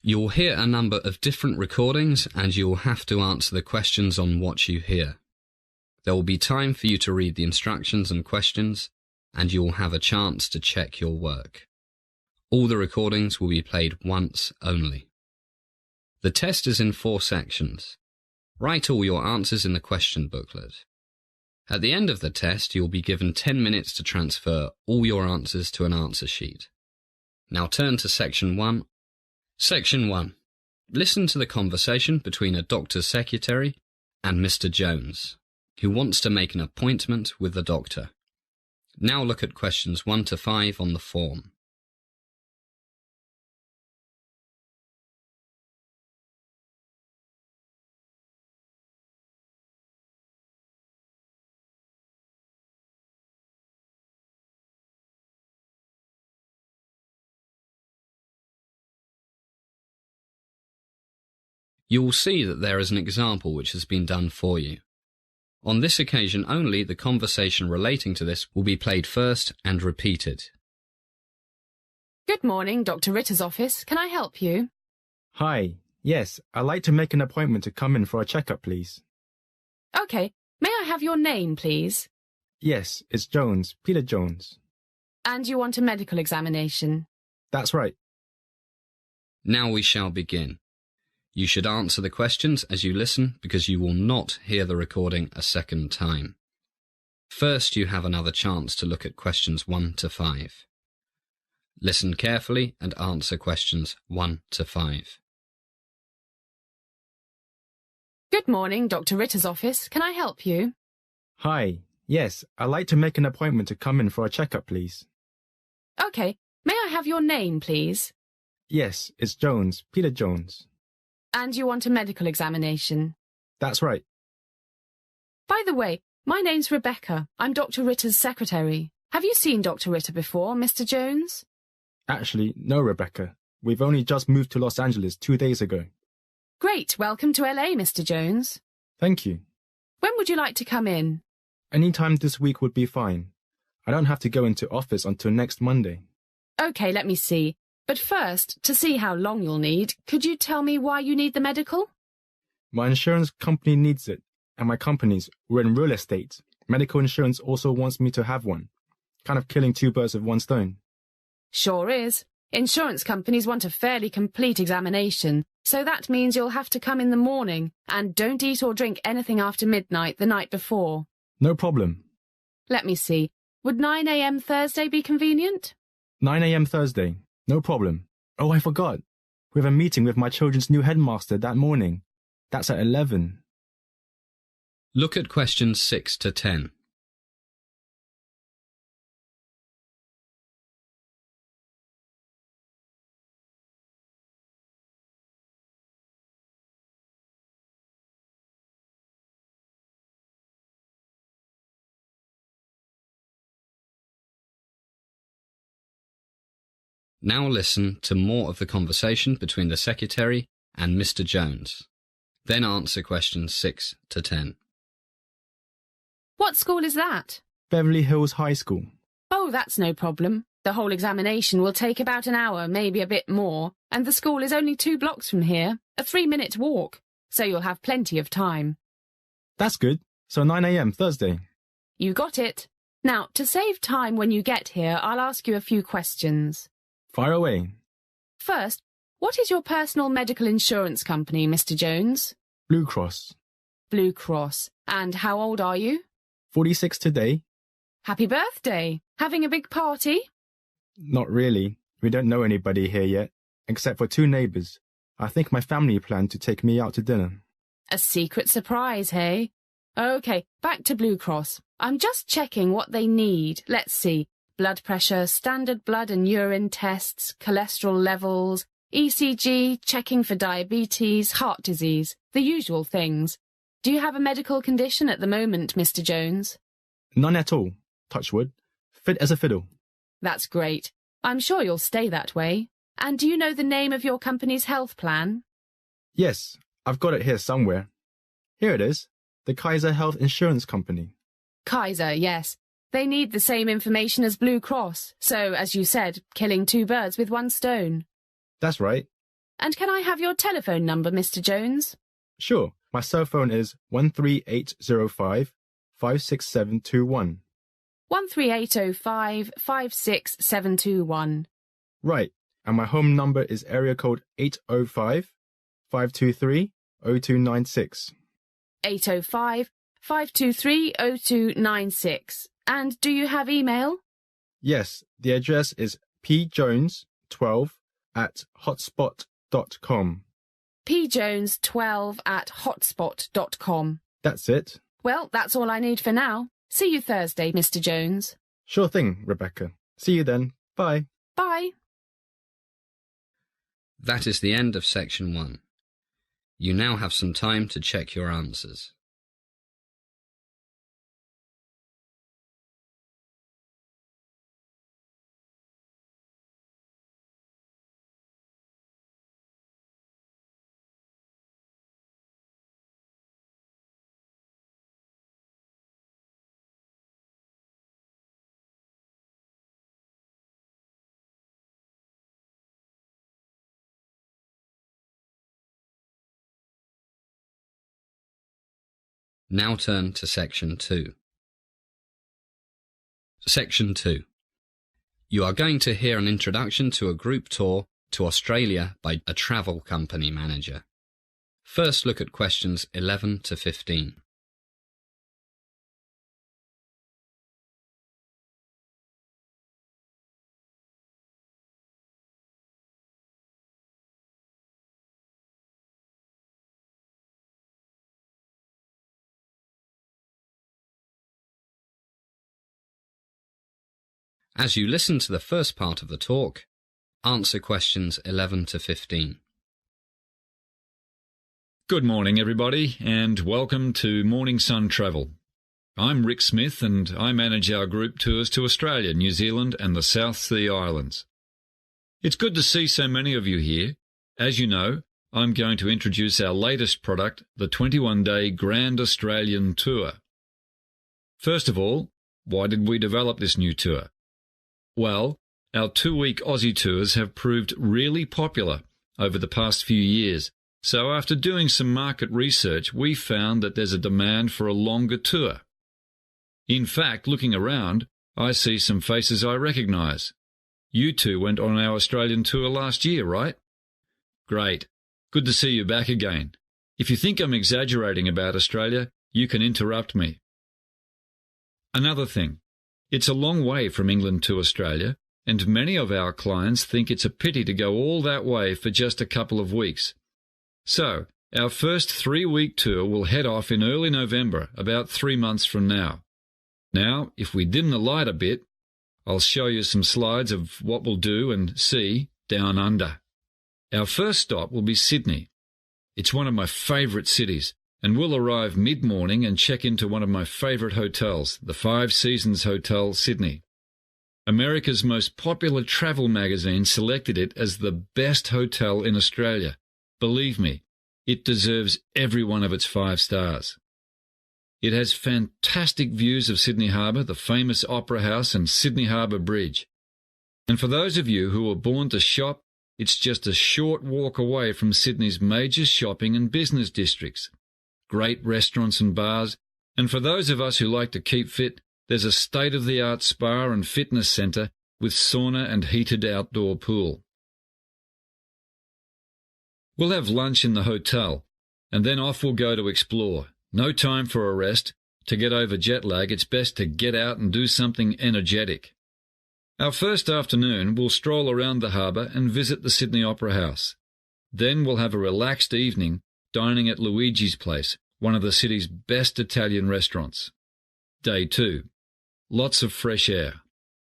You'll hear a number of different recordings and you'll have to answer the questions on what you hear. There will be time for you to read the instructions and questions, and you'll have a chance to check your work. All the recordings will be played once only. The test is in 4 sections. Write all your answers in the question booklet. At the end of the test, you'll be given 10 minutes to transfer all your answers to an answer sheet. Now turn to Section 1. Section 1. Listen to the conversation between a doctor's secretary and Mr. Jones, who wants to make an appointment with the doctor. Now look at questions 1 to 5 on the form. You will see that there is an example which has been done for you. On this occasion only, the conversation relating to this will be played first and repeated. Good morning, Dr. Ritter's office. Can I help you? Hi. Yes, I'd like to make an appointment to come in for a checkup, please. OK. May I have your name, please? Yes, it's Jones, Peter Jones. And you want a medical examination? That's right. Now we shall begin. You should answer the questions as you listen because you will not hear the recording a second time. First, you have another chance to look at questions 1 to 5. Listen carefully and answer questions 1 to 5. Good morning, Dr. Ritter's office. Can I help you? Hi. Yes, I'd like to make an appointment to come in for a checkup, please. OK. May I have your name, please? Yes, it's Jones, Peter Jones. And you want a medical examination? That's right. By the way, my name's Rebecca. I'm Dr. Ritter's secretary. Have you seen Dr. Ritter before, Mr. Jones? Actually, no, Rebecca. We've only just moved to Los Angeles 2 days ago. Great. Welcome to LA, Mr. Jones. Thank you. When would you like to come in? Any time this week would be fine. I don't have to go into office until next Monday. OK, let me see. But first, to see how long you'll need, could you tell me why you need the medical? My insurance company needs it, and my company's, we're in real estate. Medical insurance also wants me to have one. Kind of killing 2 birds with 1 stone. Sure is. Insurance companies want a fairly complete examination, so that means you'll have to come in the morning, and don't eat or drink anything after midnight the night before. No problem. Let me see. Would 9 a.m. Thursday be convenient? 9 a.m. Thursday. No problem. Oh, I forgot. We have a meeting with my children's new headmaster that morning. That's at 11. Look at questions 6 to 10. Now listen to more of the conversation between the secretary and Mr. Jones. Then answer questions 6 to 10. What school is that? Beverly Hills High School. Oh, that's no problem. The whole examination will take about an hour, maybe a bit more, and the school is only 2 blocks from here, a 3-minute walk, so you'll have plenty of time. That's good. So 9 a.m. Thursday. You got it. Now, to save time when you get here, I'll ask you a few questions. Fire away. First, what is your personal medical insurance company, Mr. Jones? Blue Cross. Blue Cross. And how old are you? 46 today. Happy birthday. Having a big party? Not really. We don't know anybody here yet, except for 2 neighbours. I think my family planned to take me out to dinner. A secret surprise, hey? OK, back to Blue Cross. I'm just checking what they need. Let's see. Blood pressure, standard blood and urine tests, cholesterol levels, ECG, checking for diabetes, heart disease, the usual things. Do you have a medical condition at the moment, Mr. Jones? None at all. Touch wood. Fit as a fiddle. That's great. I'm sure you'll stay that way. And do you know the name of your company's health plan? Yes, I've got it here somewhere. Here it is. The Kaiser Health Insurance Company. Kaiser, yes. They need the same information as Blue Cross, so, as you said, killing 2 birds with 1 stone. That's right. And can I have your telephone number, Mr. Jones? Sure. My cell phone is 13805 56721. 13805 56721. Right. And my home number is area code 805 523 0296. 805 523 0296. And do you have email? Yes, the address is pjones12@hotspot.com. pjones12@hotspot.com. That's it. Well, that's all I need for now. See you Thursday, Mr. Jones. Sure thing, Rebecca. See you then. Bye. Bye. That is the end of section 1. You now have some time to check your answers. Now turn to section 2. Section 2. You are going to hear an introduction to a group tour to Australia by a travel company manager. First look at questions 11 to 15. As you listen to the first part of the talk, answer questions 11 to 15. Good morning, everybody, and welcome to Morning Sun Travel. I'm Rick Smith, and I manage our group tours to Australia, New Zealand, and the South Sea Islands. It's good to see so many of you here. As you know, I'm going to introduce our latest product, the 21-day Grand Australian Tour. First of all, why did we develop this new tour? Well, our 2-week Aussie tours have proved really popular over the past few years, so after doing some market research, we found that there's a demand for a longer tour. In fact, looking around, I see some faces I recognise. You two went on our Australian tour last year, right? Great. Good to see you back again. If you think I'm exaggerating about Australia, you can interrupt me. Another thing. It's a long way from England to Australia, and many of our clients think it's a pity to go all that way for just a couple of weeks. So, our first 3-week tour will head off in early November, about 3 months from now. Now, if we dim the light a bit, I'll show you some slides of what we'll do and see down under. Our first stop will be Sydney. It's one of my favourite cities, and we'll arrive mid-morning and check into one of my favourite hotels, the 5 Seasons Hotel, Sydney. America's most popular travel magazine selected it as the best hotel in Australia. Believe me, it deserves every one of its 5 stars. It has fantastic views of Sydney Harbour, the famous Opera House and Sydney Harbour Bridge. And for those of you who were born to shop, it's just a short walk away from Sydney's major shopping and business districts. Great restaurants and bars, and for those of us who like to keep fit, there's a state-of-the-art spa and fitness centre with sauna and heated outdoor pool. We'll have lunch in the hotel, and then off we'll go to explore. No time for a rest. To get over jet lag, it's best to get out and do something energetic. Our first afternoon, we'll stroll around the harbour and visit the Sydney Opera House. Then we'll have a relaxed evening, dining at Luigi's Place, one of the city's best Italian restaurants. Day 2. Lots of fresh air.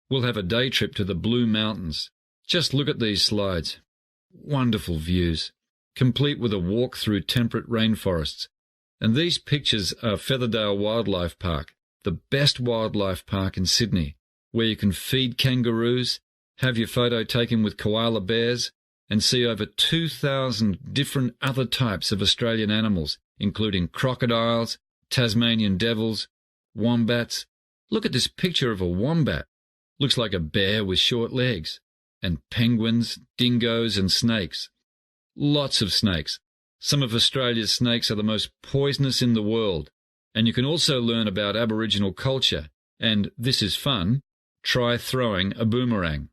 We'll have a day trip to the Blue Mountains. Just look at these slides. Wonderful views, complete with a walk through temperate rainforests. And these pictures are Featherdale Wildlife Park, the best wildlife park in Sydney, where you can feed kangaroos, have your photo taken with koala bears, and see over 2,000 different other types of Australian animals, including crocodiles, Tasmanian devils, wombats. Look at this picture of a wombat. Looks like a bear with short legs. And penguins, dingoes and snakes. Lots of snakes. Some of Australia's snakes are the most poisonous in the world. And you can also learn about Aboriginal culture. And, this is fun, try throwing a boomerang.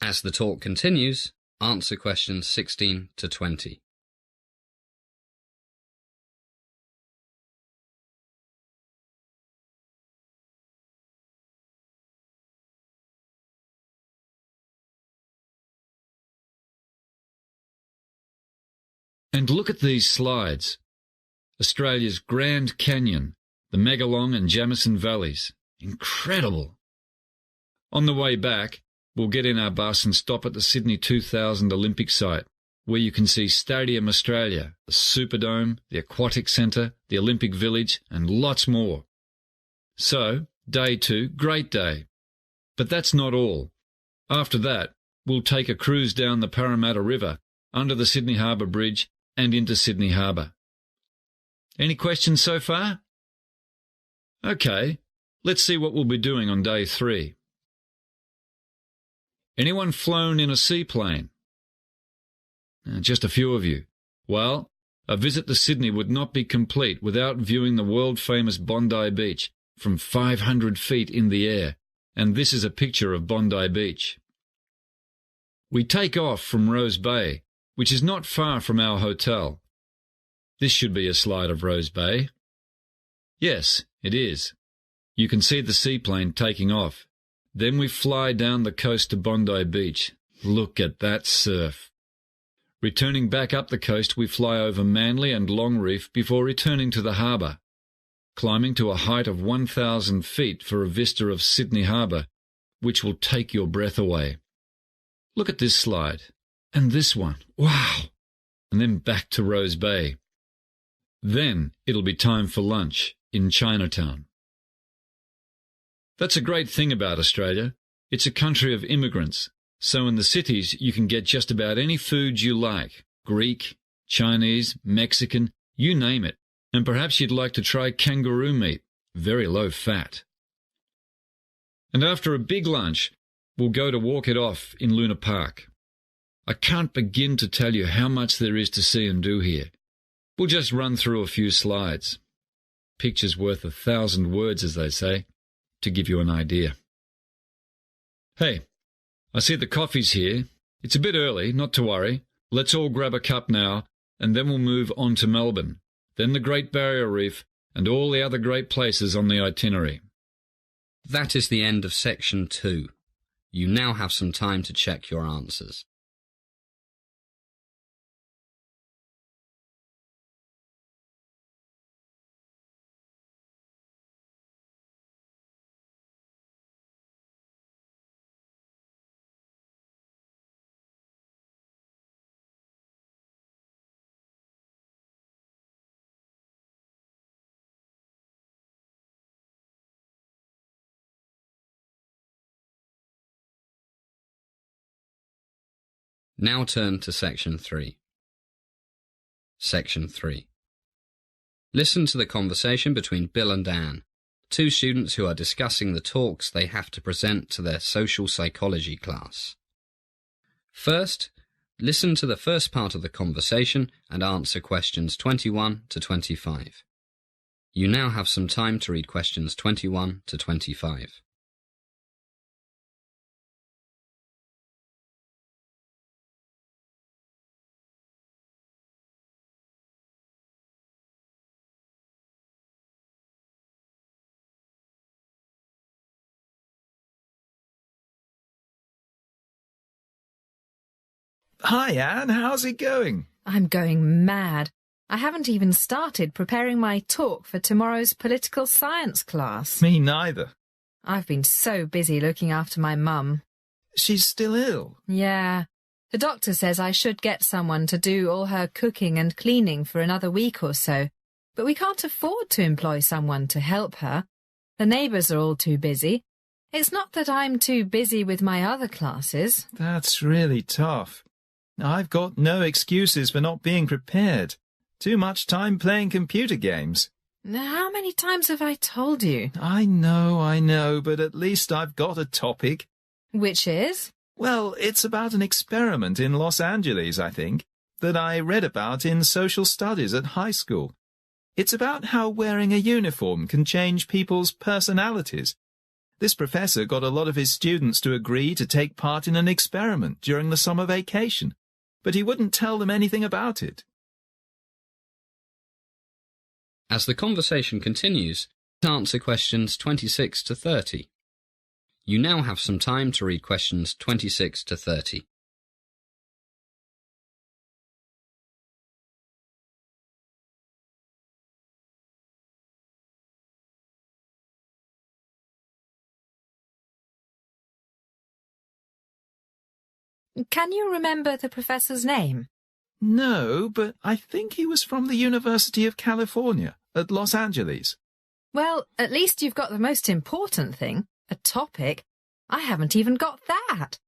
As the talk continues, answer questions 16 to 20. And look at these slides. Australia's Grand Canyon, the Megalong and Jamison Valleys. Incredible! On the way back, we'll get in our bus and stop at the Sydney 2000 Olympic site, where you can see Stadium Australia, the Superdome, the Aquatic Centre, the Olympic Village, and lots more. So, day 2, great day. But that's not all. After that, we'll take a cruise down the Parramatta River, under the Sydney Harbour Bridge, and into Sydney Harbour. Any questions so far? OK, let's see what we'll be doing on day 3. Anyone flown in a seaplane? Just a few of you. Well, a visit to Sydney would not be complete without viewing the world-famous Bondi Beach from 500 feet in the air, and this is a picture of Bondi Beach. We take off from Rose Bay, which is not far from our hotel. This should be a slide of Rose Bay. Yes, it is. You can see the seaplane taking off. Then we fly down the coast to Bondi Beach. Look at that surf. Returning back up the coast, we fly over Manly and Longreef before returning to the harbour, climbing to a height of 1,000 feet for a vista of Sydney Harbour, which will take your breath away. Look at this slide. And this one. Wow! And then back to Rose Bay. Then it'll be time for lunch in Chinatown. That's a great thing about Australia. It's a country of immigrants, so in the cities you can get just about any food you like, Greek, Chinese, Mexican, you name it, and perhaps you'd like to try kangaroo meat, very low fat. And after a big lunch, we'll go to walk it off in Luna Park. I can't begin to tell you how much there is to see and do here. We'll just run through a few slides. Picture's worth 1,000 words, as they say, to give you an idea. Hey, I see the coffee's here. It's a bit early, not to worry. Let's all grab a cup now, and then we'll move on to Melbourne, then the Great Barrier Reef, and all the other great places on the itinerary. That is the end of section 2. You now have some time to check your answers. Now turn to section 3. Section 3. Listen to the conversation between Bill and Anne, 2 students who are discussing the talks they have to present to their social psychology class. First, listen to the first part of the conversation and answer questions 21 to 25. You now have some time to read questions 21 to 25. Hi, Anne. How's it going? I'm going mad. I haven't even started preparing my talk for tomorrow's political science class. Me neither. I've been so busy looking after my mum. She's still ill. Yeah. The doctor says I should get someone to do all her cooking and cleaning for another week or so, but we can't afford to employ someone to help her. The neighbours are all too busy. It's not that I'm too busy with my other classes. That's really tough. I've got no excuses for not being prepared. Too much time playing computer games. How many times have I told you? I know, but at least I've got a topic. Which is? Well, it's about an experiment in Los Angeles, I think. that I read about in social studies at high school. It's about how wearing a uniform can change people's personalities. This professor got a lot of his students to agree to take part in an experiment during the summer vacation, but he wouldn't tell them anything about it. As the conversation continues, answer questions 26 to 30. You now have some time to read questions 26 to 30. Can you remember the professor's name? No, but I think he was from the University of California at Los Angeles. Well, at least you've got the most important thing, a topic. I haven't even got that.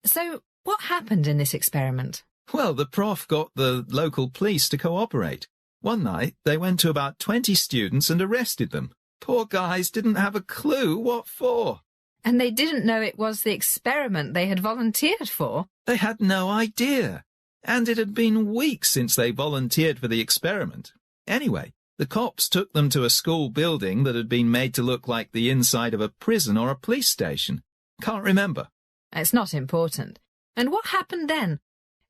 So, what happened in this experiment? Well, the prof got the local police to cooperate. One night, they went to about 20 students and arrested them. Poor guys didn't have a clue what for. And they didn't know it was the experiment they had volunteered for? They had no idea. And it had been weeks since they volunteered for the experiment. Anyway, the cops took them to a school building that had been made to look like the inside of a prison or a police station. Can't remember. It's not important. And what happened then?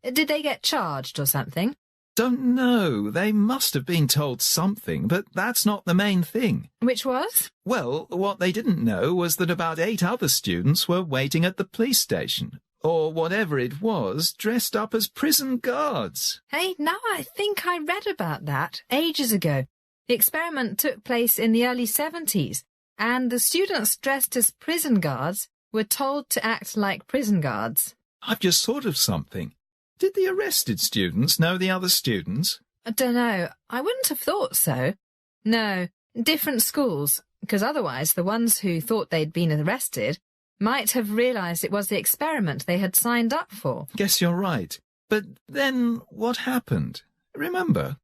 Did they get charged or something? Don't know. They must have been told something, but that's not the main thing. Which was? Well, what they didn't know was that about 8 other students were waiting at the police station, or whatever it was, dressed up as prison guards. Hey, now I think I read about that ages ago. The experiment took place in the early 70s, and the students dressed as prison guards were told to act like prison guards. I've just thought of something. Did the arrested students know the other students? I don't know. I wouldn't have thought so. No, different schools, because otherwise the ones who thought they'd been arrested might have realised it was the experiment they had signed up for. Guess you're right. But then what happened? Remember?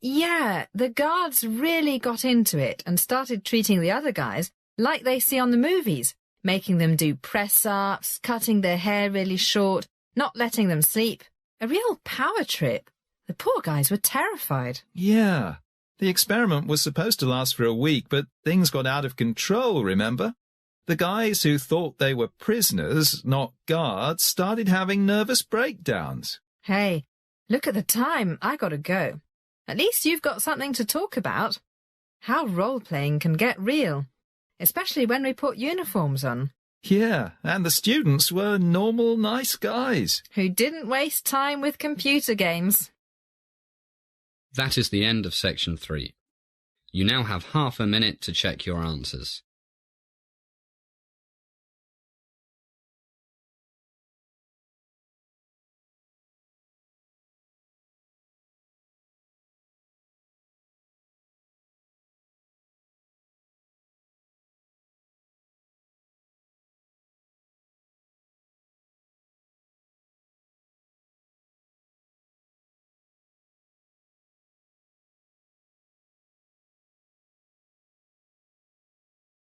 Yeah, the guards really got into it and started treating the other guys like they see on the movies, making them do press-ups, cutting their hair really short, not letting them sleep. A real power trip. The poor guys were terrified. Yeah. The experiment was supposed to last for a week, but things got out of control, remember? The guys who thought they were prisoners, not guards, started having nervous breakdowns. Hey, look at the time. I gotta go. At least you've got something to talk about. How role-playing can get real, especially when we put uniforms on. Yeah, and the students were normal, nice guys. Who didn't waste time with computer games. That is the end of section 3. You now have half a minute to check your answers.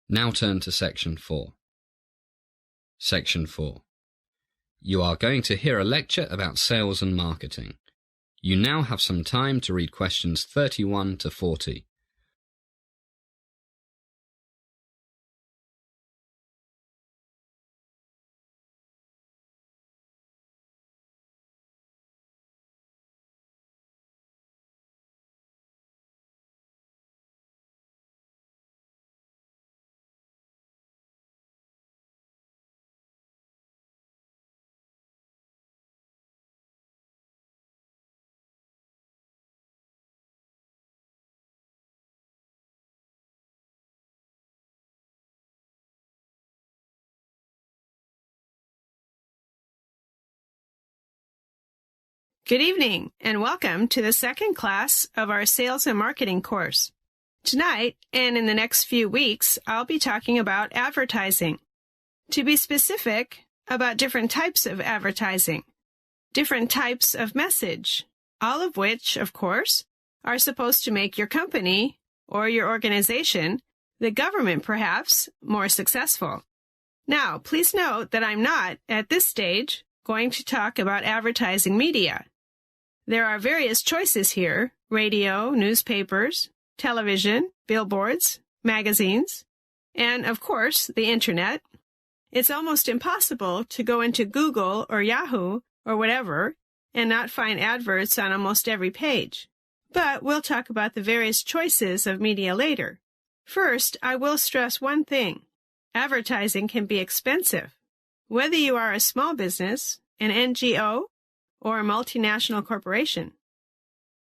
Now turn to section 4. Section 4. You are going to hear a lecture about sales and marketing. You now have some time to read questions 31 to 40. Good evening, and welcome to the second class of our Sales and Marketing course. Tonight, and in the next few weeks, I'll be talking about advertising. To be specific, about different types of advertising, different types of message, all of which, of course, are supposed to make your company, or your organization, the government perhaps, more successful. Now, please note that I'm not, at this stage, going to talk about advertising media. There are various choices here: radio, newspapers, television, billboards, magazines, and, of course, the Internet. It's almost impossible to go into Google or Yahoo or whatever and not find adverts on almost every page. But we'll talk about the various choices of media later. First, I will stress one thing. Advertising can be expensive. Whether you are a small business, an NGO, or a multinational corporation.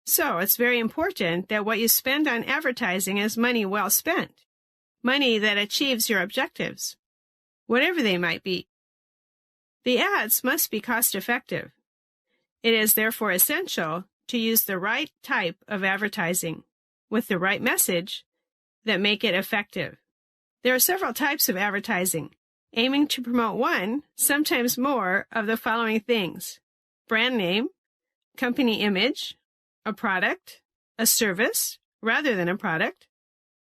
So it's very important that what you spend on advertising is money well spent, money that achieves your objectives, whatever they might be. The ads must be cost-effective. It is therefore essential to use the right type of advertising with the right message that make it effective. There are several types of advertising, aiming to promote one, sometimes more, of the following things: brand name, company image, a product, a service rather than a product,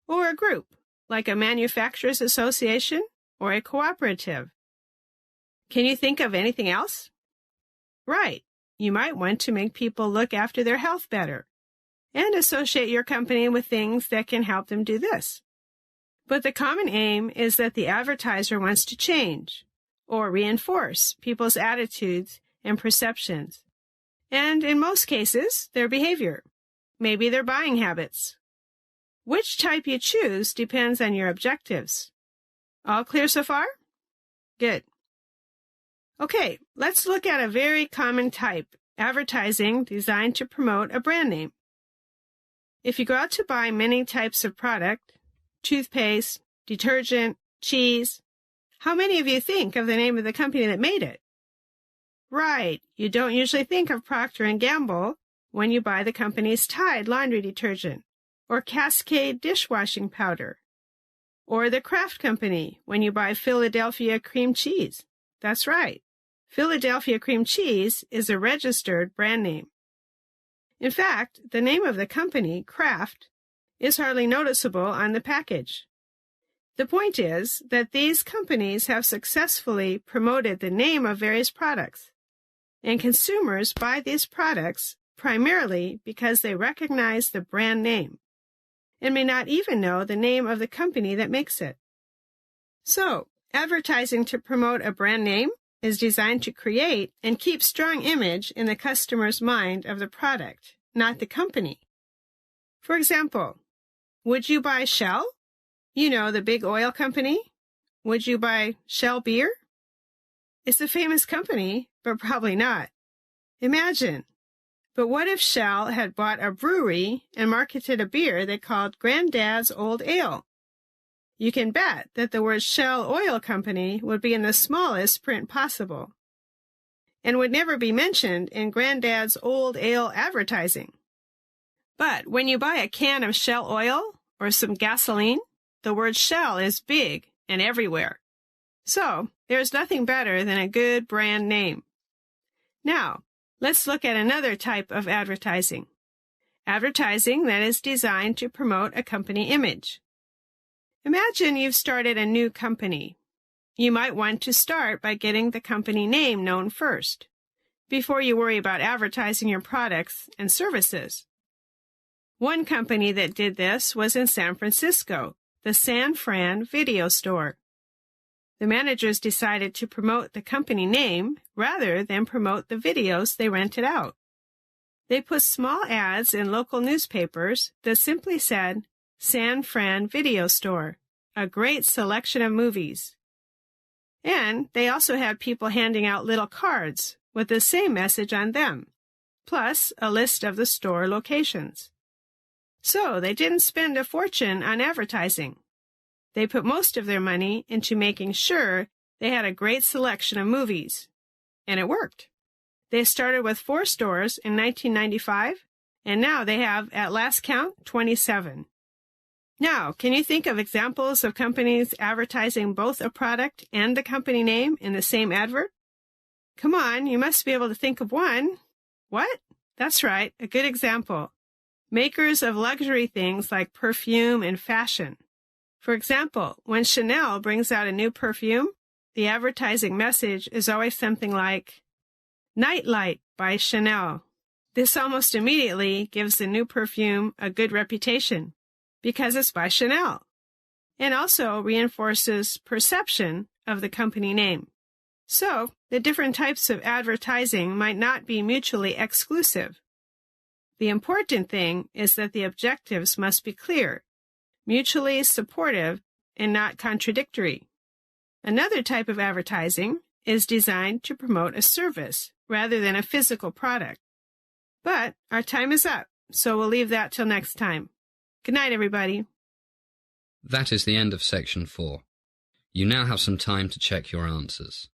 or a group, like a manufacturers association or a cooperative. Can you think of anything else? Right. You might want to make people look after their health better and associate your company with things that can help them do this. But the common aim is that the advertiser wants to change or reinforce people's attitudes and perceptions, and in most cases, their behavior, maybe their buying habits. Which type you choose depends on your objectives. All clear so far? Good. Okay, let's look at a very common type, advertising designed to promote a brand name. If you go out to buy many types of product, toothpaste, detergent, cheese, how many of you think of the name of the company that made it? Right, you don't usually think of Procter & Gamble when you buy the company's Tide laundry detergent, or Cascade dishwashing powder, or the Kraft Company when you buy Philadelphia cream cheese. That's right. Philadelphia cream cheese is a registered brand name. In fact, the name of the company, Kraft, is hardly noticeable on the package. The point is that these companies have successfully promoted the name of various products, and consumers buy these products primarily because they recognize the brand name and may not even know the name of the company that makes it. So, advertising to promote a brand name is designed to create and keep strong image in the customer's mind of the product, not the company. For example, would you buy Shell? You know, the big oil company. Would you buy Shell beer? It's a famous company, but probably not. Imagine. But what if Shell had bought a brewery and marketed a beer they called Granddad's Old Ale? You can bet that the word Shell Oil Company would be in the smallest print possible and would never be mentioned in Granddad's Old Ale advertising. But when you buy a can of Shell oil or some gasoline, the word Shell is big and everywhere. So, there's nothing better than a good brand name. Now, let's look at another type of advertising. Advertising that is designed to promote a company image. Imagine you've started a new company. You might want to start by getting the company name known first, before you worry about advertising your products and services. One company that did this was in San Francisco, the San Fran Video Store. The managers decided to promote the company name rather than promote the videos they rented out. They put small ads in local newspapers that simply said, San Fran Video Store, a great selection of movies. And they also had people handing out little cards with the same message on them, plus a list of the store locations. So they didn't spend a fortune on advertising. They put most of their money into making sure they had a great selection of movies. And it worked. They started with 4 stores in 1995, and now they have, at last count, 27. Now, can you think of examples of companies advertising both a product and the company name in the same advert? Come on, you must be able to think of one. What? That's right, a good example. Makers of luxury things like perfume and fashion. For example, when Chanel brings out a new perfume, the advertising message is always something like, Nightlight by Chanel, This almost immediately gives the new perfume a good reputation because it's by Chanel, and also reinforces perception of the company name. So, the different types of advertising might not be mutually exclusive. The important thing is that the objectives must be clear, mutually supportive, and not contradictory. Another type of advertising is designed to promote a service rather than a physical product. But our time is up, so we'll leave that till next time. Good night, everybody. That is the end of section 4. You now have some time to check your answers.